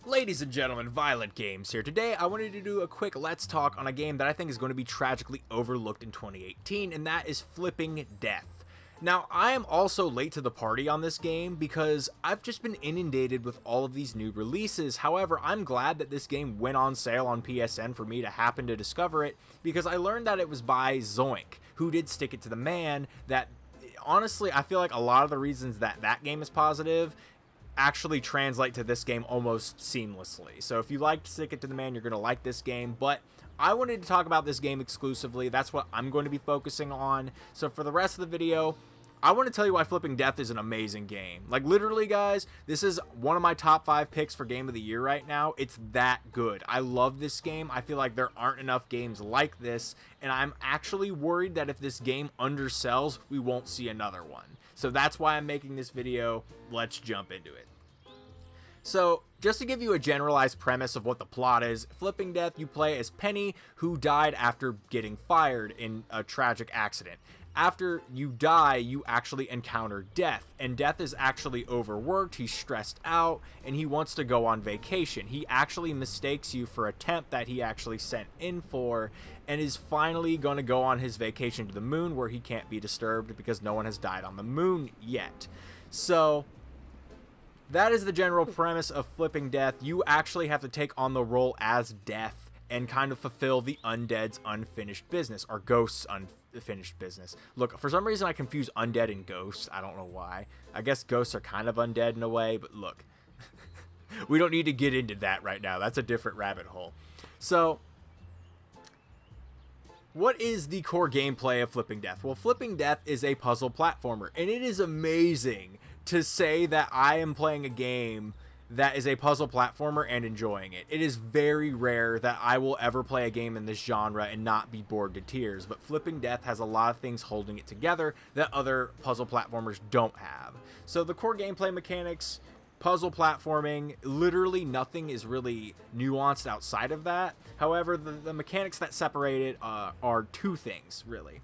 Ladies and gentlemen, Violent Games here. Today I wanted to do a quick Let's Talk on a game that I think is going to be tragically overlooked in 2018, and that is Flipping Death. Now, I am also late to the party on this game because I've just been inundated with all of these new releases. However, I'm glad that this game went on sale on PSN for me to happen to discover it, because I learned that it was by Zoink, who did Stick It to the Man. That, honestly, I feel like a lot of the reasons that that game is positive actually translate to this game almost seamlessly. So if you liked Stick It to the Man, you're going to like this game. But I wanted to talk about this game exclusively. That's what I'm going to be focusing on. So for the rest of the video, I want to tell you why Flipping Death is an amazing game. Like, literally, guys, this is one of my top 5 picks for Game of the Year right now. It's that good. I love this game. I feel like there aren't enough games like this, and I'm actually worried that if this game undersells, we won't see another one. So that's why I'm making this video. Let's jump into it. So, just to give you a generalized premise of what the plot is, Flipping Death, you play as Penny, who died after getting fired in a tragic accident. After you die, you actually encounter Death, and Death is actually overworked, he's stressed out, and he wants to go on vacation. He actually mistakes you for a temp that he actually sent in for, and is finally going to go on his vacation to the moon, where he can't be disturbed because no one has died on the moon yet. So that is the general premise of Flipping Death. You actually have to take on the role as Death and kind of fulfill the undead's unfinished business, or ghosts' unfinished business. Look, for some reason I confuse undead and ghosts. I don't know why. I guess ghosts are kind of undead in a way, but look, we don't need to get into that right now. That's a different rabbit hole. So, what is the core gameplay of Flipping Death? Well, Flipping Death is a puzzle platformer, and it is amazing to say that I am playing a game that is a puzzle platformer and enjoying it. It is very rare that I will ever play a game in this genre and not be bored to tears, but Flipping Death has a lot of things holding it together that other puzzle platformers don't have. So the core gameplay mechanics, puzzle platforming, literally nothing is really nuanced outside of that. However, the mechanics that separate it are two things, really.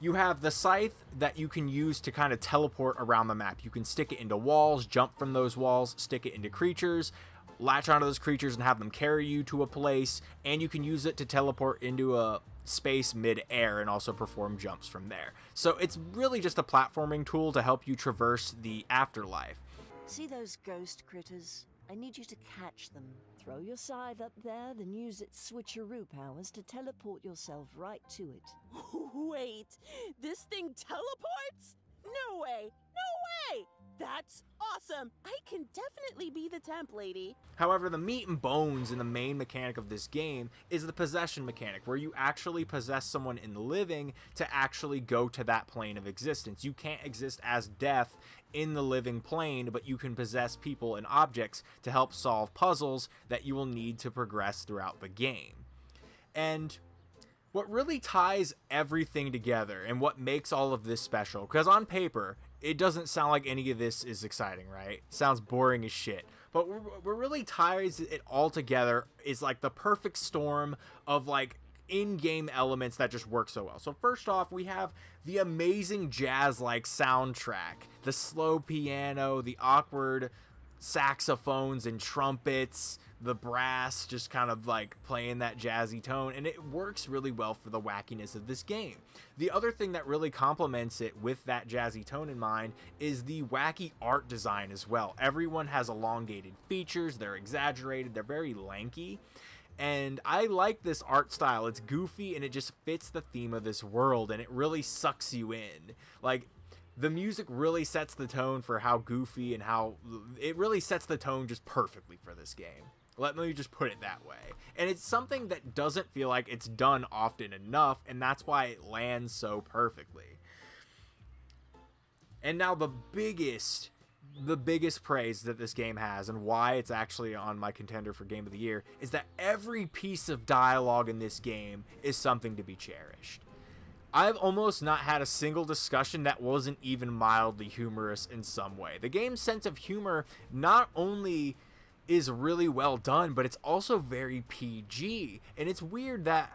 You have the scythe that you can use to kind of teleport around the map. You can stick it into walls, jump from those walls, stick it into creatures, latch onto those creatures and have them carry you to a place, and you can use it to teleport into a space mid-air and also perform jumps from there. So it's really just a platforming tool to help you traverse the afterlife. See those ghost critters? I need you to catch them. Throw your scythe up there, then use its switcheroo powers to teleport yourself right to it. Wait, this thing teleports? No way! No way! That's awesome! I can definitely be the temp lady. However, the meat and bones in the main mechanic of this game is the possession mechanic, where you actually possess someone in the living to actually go to that plane of existence. You can't exist as Death in the living plane, but you can possess people and objects to help solve puzzles that you will need to progress throughout the game. And what really ties everything together and what makes all of this special, because on paper, it doesn't sound like any of this is exciting, right? It sounds boring as shit. But what really ties it all together is like the perfect storm of like in-game elements that just work so well. So first off, we have the amazing jazz-like soundtrack, the slow piano, the awkward saxophones and trumpets, the brass just kind of like playing that jazzy tone, and it works really well for the wackiness of this game. The other thing that really complements it with that jazzy tone in mind is the wacky art design as well. Everyone has elongated features, they're exaggerated, they're very lanky, and I like this art style. It's goofy and it just fits the theme of this world, and it really sucks you in. Like, the music really sets the tone for how goofy and how it really sets the tone just perfectly for this game. Let me just put it that way. And it's something that doesn't feel like it's done often enough, and that's why it lands so perfectly. And now the biggest praise that this game has, and why it's actually on my contender for Game of the Year, is that every piece of dialogue in this game is something to be cherished. I've almost not had a single discussion that wasn't even mildly humorous in some way. The game's sense of humor not only is really well done, but it's also very PG. And it's weird that,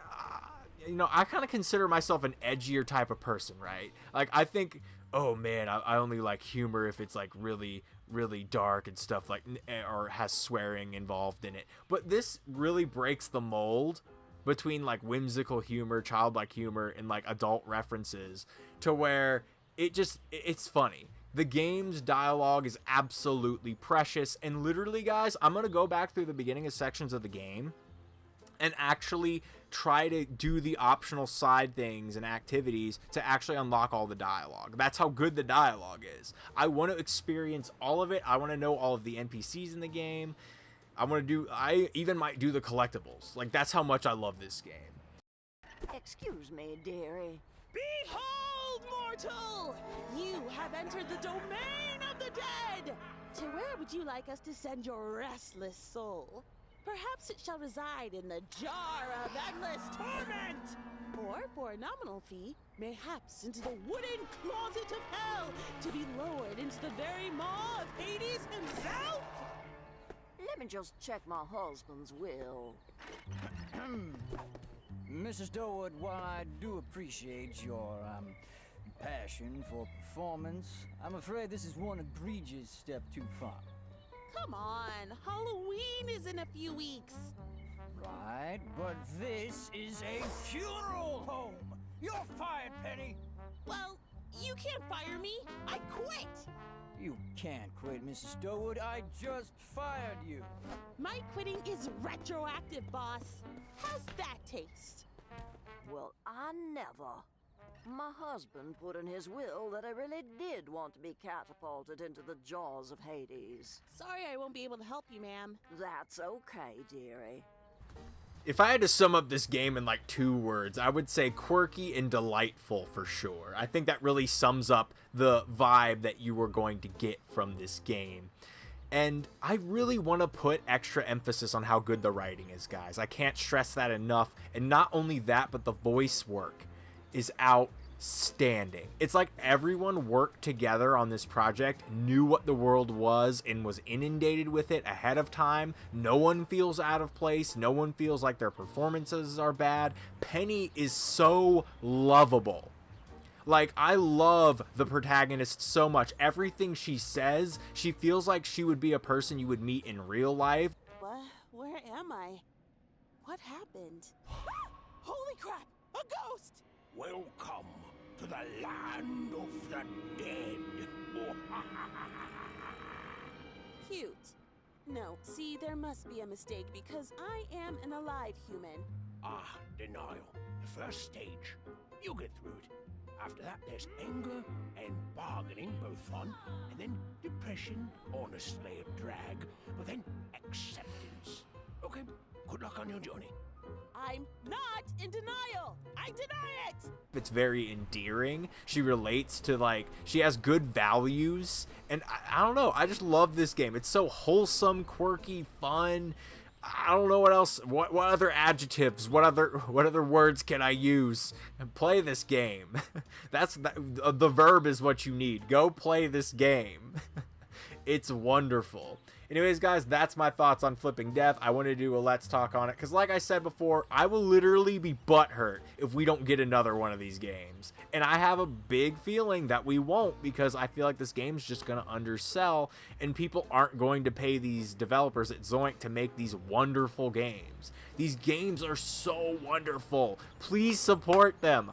you know, I kind of consider myself an edgier type of person, right? Like, I think, oh man, I only like humor if it's like really really dark and stuff like, or has swearing involved in it. But this really breaks the mold between like whimsical humor, childlike humor, and like adult references, to where it's funny. The game's dialogue is absolutely precious, and literally, guys, I'm gonna go back through the beginning of sections of the game and actually try to do the optional side things and activities to actually unlock all the dialogue. That's how good the dialogue is. I want to experience all of it. I want to know all of the NPCs in the game. I even might do the collectibles. Like, that's how much I love this game. Excuse me, dearie. Behold, mortal! You have entered the domain of the dead! To where would you like us to send your restless soul? Perhaps it shall reside in the jar of endless torment! Or, for a nominal fee, mayhaps into the wooden closet of hell, to be lowered into the very maw of Hades himself! Let me just check my husband's will. Mrs. Durwood, while I do appreciate your, passion for performance, I'm afraid this is one egregious step too far. Come on, Halloween is in a few weeks. Right, but this is a funeral home! You're fired, Penny! Well, you can't fire me. I quit. You can't quit, Mrs. Durwood. I just fired you. My quitting is retroactive, boss. How's that taste? Well, I never. My husband put in his will that I really did want to be catapulted into the jaws of Hades. Sorry I won't be able to help you, ma'am. That's okay, dearie. If I had to sum up this game in like 2 words, I would say quirky and delightful for sure. I think that really sums up the vibe that you were going to get from this game. And I really want to put extra emphasis on how good the writing is, guys. I can't stress that enough. And not only that, but the voice work is outstanding. It's like everyone worked together on this project, knew what the world was, and was inundated with it ahead of time. No one feels out of place. No one feels like their performances are bad. Penny is so lovable. Like, I love the protagonist so much. Everything she says, she feels like she would be a person you would meet in real life. What? Where am I? What happened? Holy crap! A ghost! Welcome to the land of the dead. Cute. No, see, there must be a mistake because I am an alive human. Denial. The first stage. You'll get through it. After that, there's anger and bargaining, both fun, and then depression, honestly a drag, but then acceptance. Okay, good luck on your journey. I'm not in denial! I deny it! It's very endearing. She relates to, like, she has good values, and I don't know, I just love this game. It's so wholesome, quirky, fun. I don't know what else, what other adjectives, what other words can I use? And play this game. The verb is what you need. Go play this game. It's wonderful. Anyways, guys, that's my thoughts on Flipping Death. I wanted to do a Let's Talk on it because, like I said before, I will literally be butthurt if we don't get another one of these games. And I have a big feeling that we won't, because I feel like this game's just going to undersell and people aren't going to pay these developers at Zoink to make these wonderful games. These games are so wonderful. Please support them.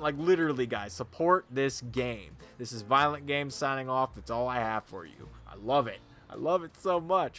Literally, guys, support this game. This is Violent Games signing off. That's all I have for you. I love it. I love it so much.